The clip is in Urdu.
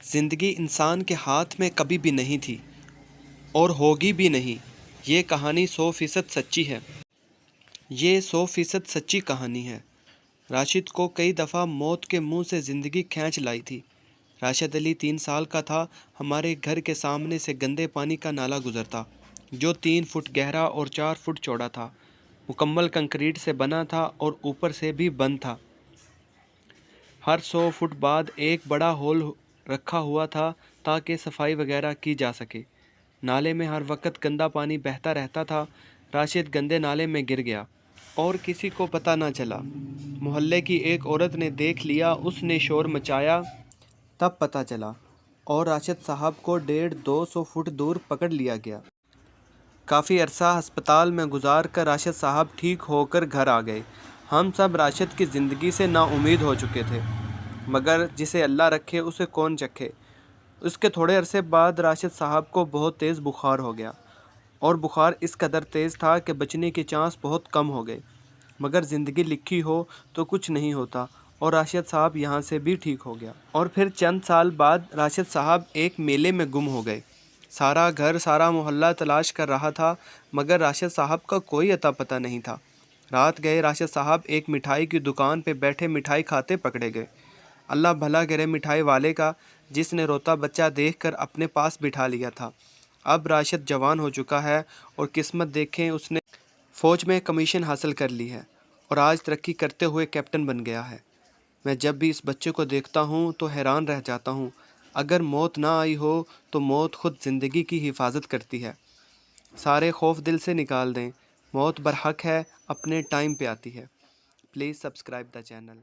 زندگی انسان کے ہاتھ میں کبھی بھی نہیں تھی اور ہوگی بھی نہیں۔ یہ کہانی 100% سچی ہے۔ یہ 100% سچی کہانی ہے۔ راشد کو کئی دفعہ موت کے منہ سے زندگی کھینچ لائی تھی۔ راشد علی 3 سال کا تھا۔ ہمارے گھر کے سامنے سے گندے پانی کا نالا گزرتا، جو 3 فٹ گہرا اور 4 فٹ چوڑا تھا۔ مکمل کنکریٹ سے بنا تھا اور اوپر سے بھی بند تھا۔ ہر 100 فٹ بعد ایک بڑا ہول رکھا ہوا تھا تاکہ صفائی وغیرہ کی جا سکے۔ نالے میں ہر وقت گندا پانی بہتا رہتا تھا۔ راشد گندے نالے میں گر گیا اور کسی کو پتہ نہ چلا۔ محلے کی ایک عورت نے دیکھ لیا، اس نے شور مچایا، تب پتہ چلا اور راشد صاحب کو 150-200 فٹ دور پکڑ لیا گیا۔ کافی عرصہ ہسپتال میں گزار کر راشد صاحب ٹھیک ہو کر گھر آ گئے۔ ہم سب راشد کی زندگی سے نا امید ہو چکے تھے، مگر جسے اللہ رکھے اسے کون چکھے۔ اس کے تھوڑے عرصے بعد راشد صاحب کو بہت تیز بخار ہو گیا، اور بخار اس قدر تیز تھا کہ بچنے کے چانس بہت کم ہو گئے۔ مگر زندگی لکھی ہو تو کچھ نہیں ہوتا، اور راشد صاحب یہاں سے بھی ٹھیک ہو گیا۔ اور پھر چند سال بعد راشد صاحب ایک میلے میں گم ہو گئے۔ سارا گھر، سارا محلہ تلاش کر رہا تھا، مگر راشد صاحب کا کوئی اتا پتہ نہیں تھا۔ رات گئے راشد صاحب ایک مٹھائی کی دکان پہ بیٹھے مٹھائی کھاتے پکڑے گئے۔ اللہ بھلا کرے مٹھائی والے کا، جس نے روتا بچہ دیکھ کر اپنے پاس بٹھا لیا تھا۔ اب راشد جوان ہو چکا ہے اور قسمت دیکھیں اس نے فوج میں کمیشن حاصل کر لی ہے اور آج ترقی کرتے ہوئے کیپٹن بن گیا ہے۔ میں جب بھی اس بچے کو دیکھتا ہوں تو حیران رہ جاتا ہوں۔ اگر موت نہ آئی ہو تو موت خود زندگی کی حفاظت کرتی ہے۔ سارے خوف دل سے نکال دیں، موت برحق ہے، اپنے ٹائم پہ آتی ہے۔ Please subscribe the channel.